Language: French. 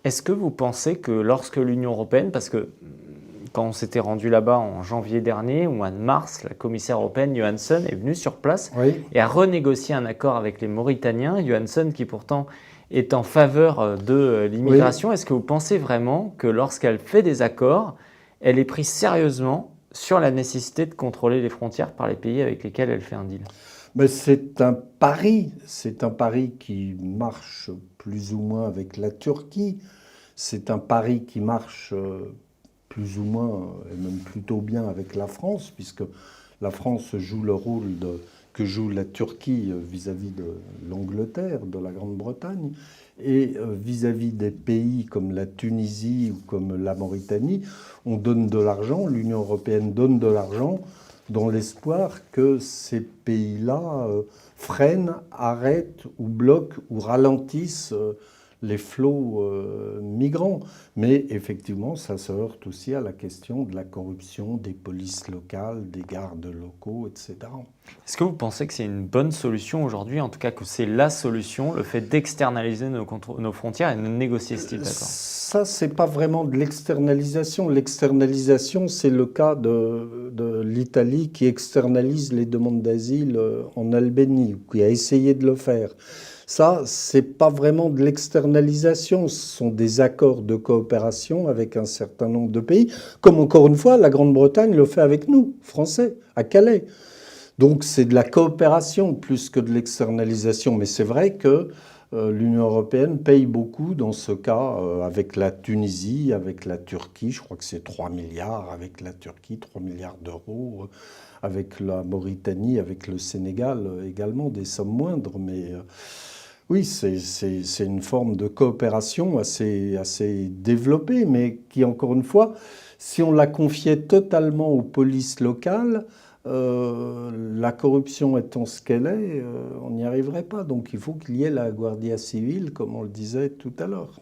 Est-ce que vous pensez que lorsque l'Union européenne, parce que quand on s'était rendu là-bas en janvier dernier, au mois de mars, la commissaire européenne Johansson est venue sur place Oui, et a renégocié un accord avec les Mauritaniens. Johansson qui pourtant est en faveur de oui. l'immigration. Est-ce que vous pensez vraiment que lorsqu'elle fait des accords, elle est prise sérieusement sur la nécessité de contrôler les frontières par les pays avec lesquels elle fait un deal? Mais c'est un pari qui marche plus ou moins avec la Turquie, c'est un pari qui marche plus ou moins, et même plutôt bien avec la France, puisque la France joue le rôle que joue la Turquie vis-à-vis de l'Angleterre, de la Grande-Bretagne, et vis-à-vis des pays comme la Tunisie ou comme la Mauritanie, on donne de l'argent, l'Union européenne donne de l'argent dans l'espoir que ces pays-là freinent, arrêtent ou bloquent ou ralentissent les flots migrants. Mais effectivement, ça se heurte aussi à la question de la corruption des polices locales, des gardes locaux, etc. Est-ce que vous pensez que c'est une bonne solution aujourd'hui, en tout cas que c'est la solution, le fait d'externaliser nos frontières et de négocier ce type d'accord? Ça, c'est pas vraiment de l'externalisation. L'externalisation, c'est le cas de l'Italie qui externalise les demandes d'asile en Albanie, ou qui a essayé de le faire. Ça, c'est pas vraiment de l'externalisation. Ce sont des accords de coopération avec un certain nombre de pays, comme encore une fois, la Grande-Bretagne le fait avec nous, Français, à Calais. Donc c'est de la coopération plus que de l'externalisation. Mais c'est vrai que l'Union européenne paye beaucoup dans ce cas avec la Tunisie, avec la Turquie. Je crois que c'est 3 milliards avec la Turquie, 3 milliards d'euros. Avec la Mauritanie, avec le Sénégal également, des sommes moindres. Mais oui, c'est une forme de coopération assez développée, mais qui, encore une fois, si on la confiait totalement aux polices locales, la corruption étant ce qu'elle est, on n'y arriverait pas. Donc il faut qu'il y ait la Guardia civile, comme on le disait tout à l'heure.